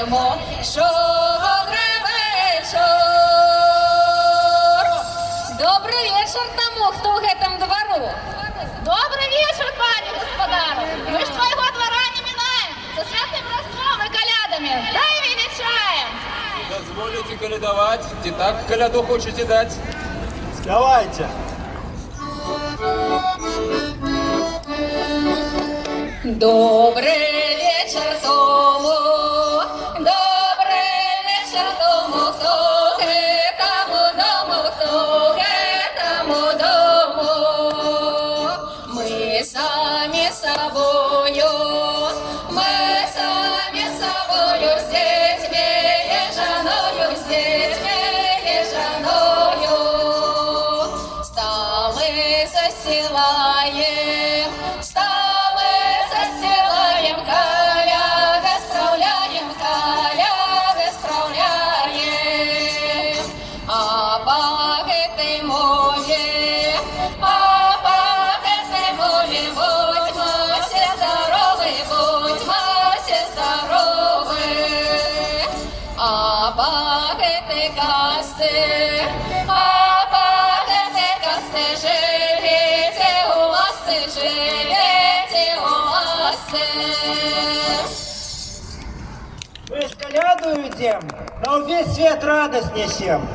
скажемо, щодрий вечір. Добрый вечер тому, кто в этом двору. Добрый вечер, пане господар! Мы ж твоего двора не минаем! Со святым Рождеством и колядами! Дай величаем! Дозволите колядовать, и так коляду хочете дать. Давайте. Добрый вечер тому, добрый вечер тому, кто к этому дому, кто к этому дому. Мы сами собою с детьми ежаною, столы застилаем, коляды справляем, а по этой мове, будьмо все здоровы, а по этой касте, живите у ласты. Мы с коляду идем, на весь свет радость несем.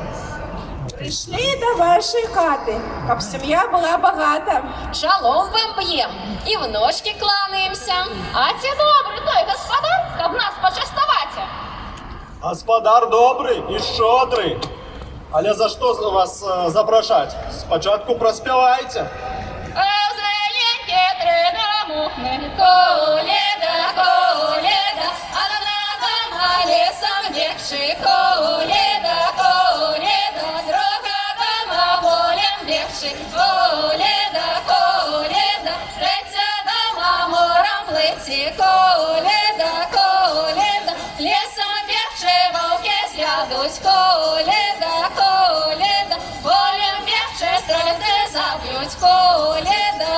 Прийшли до вашої хати, щоб сім'я була багата. Шалом вам б'єм і в ножки кланяємося. А те добрый той господар, чтоб нас почастовать! Господар добрий і щодрий. Але за що вас запрошать? Спочатку проспівайте. Зеленькі три намухне, Коледа, а на лесом бегши. Коледа, дорога дома полем бегши. Коледа, летя дома мором плыти. Коледа, лесом бегши волки з'ядуть. Коледа, полем бегши стрельцы заб'ють. Коледа,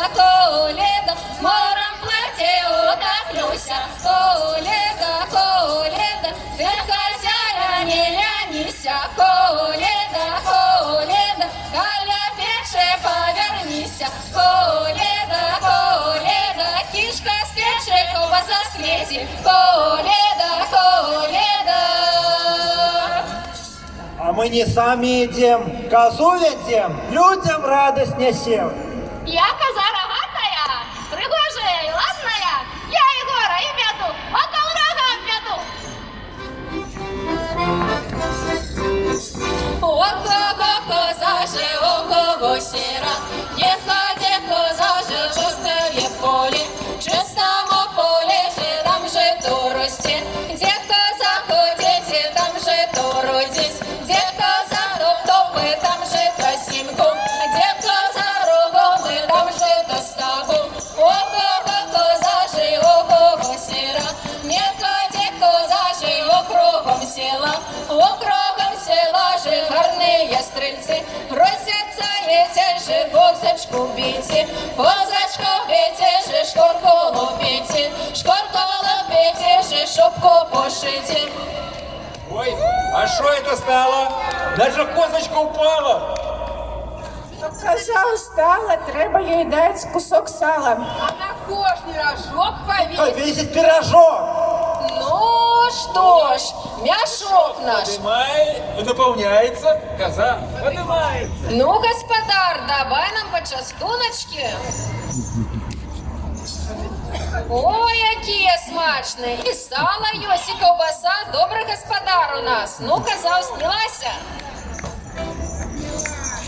мором плыти утоплюся. Коледа, ты хозяина не лянися. Коледа, коля пече повернися. Коледа, кишка с печи, ковбаса с клети. Коледа. А мы не сами идем, козу ведем, людям радость несем. я коза рогатая, пригожая и ладная, я Егора и веду, около рога веду. О кого коза же, о кого сера, где коза же, чистое поле, чистому поле же, там же то росте, где коза ходите, там же то родить, где коза топ-топы, там же тросинку, где коза рогом, и там же то стагу. О кого коза же, о кого сера, где коза же, округом села же гарные стрельцы, просятся эти же козочку бейте, козочку бейте же, шкурку лупите же, шубку пошите. Ой, а что это стало? Даже козочка упала. Коза устала, треба їй дати кусок сала. А на кожний рожок повесить. Повесить пирожок. Ну что ж, мяшок наш. Наполняется, коза поднимается. Ну, господар, давай нам по частуночке. Ой, які смачні. І сало ёсть, і ковбаса. Добрий господар у нас. Ну, коза снялася.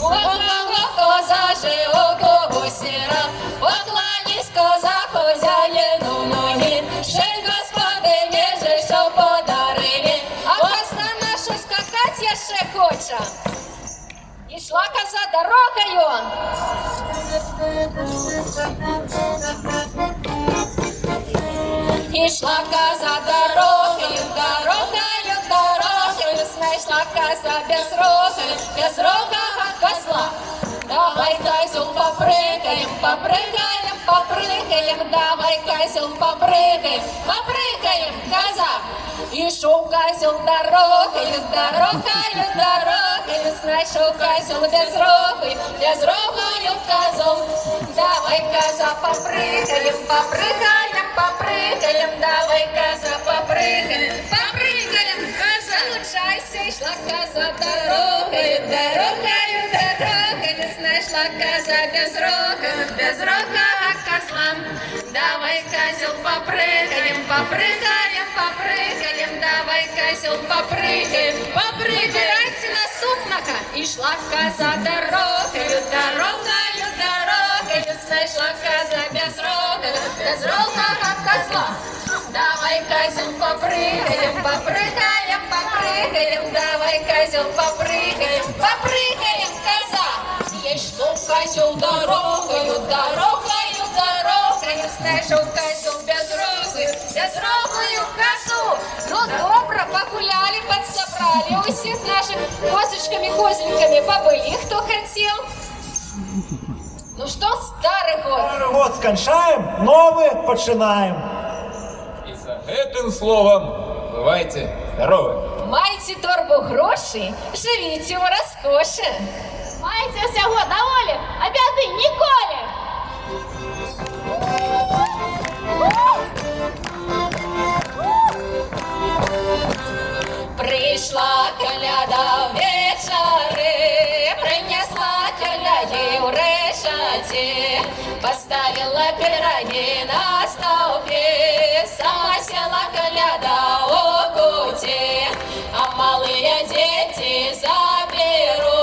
О кого коза же, о кого сера, покланісь коза хозяїну ноги, ще господині же, що подарили, а коза наша скакать я ще хоче. Ішла коза дорогою. Ішла коза дорогою, знайшла коза без рога козла. Давай, козел, попрыгаем, давай, козел, попрыгаем, коза. И Шел козел дорогою, дорогою, дорогою, знайшов козел безрогою, безрогою козом. Давай, коза, попрыгаем, попрыгаем, попрыгаем, давай, коза, попрыгаем, попрыгаем, коза, лучайся, и шла коза дорогою, дорогою, дорогою, знайшла коза безрога козла. Давай, козел, попрыгаем, попрыгаем, попрыгаем, давай, козел, попрыгаем, попрыгаем. Выбирайте наступника. И шла коза дорогою, дорогою, дорогою, знайшла коза безрога козла. Давай, козел, попрыгаем, попрыгаем, попрыгаем, давай, козел, попрыгаем, попрыгаем, коза. Есть что козел дорогою, дорогою, дорогою, знайшов козел безрогою козу. Ну, добро, погуляли, подсобрали, у всех наших козочками-козленьками побыли, кто хотел. Ну что, старый год? Старый год скончаем, новый починаем. І за гэтым словом бывайте здоровы. Майте торбу грошей, живите у розкоші. Маєте всього доволі, а бяди ніколи. Прийшла коляда вечори, принесла коляді у решаті, поставила пироги на столбі, сама села коляда у куті, а малые дети заберут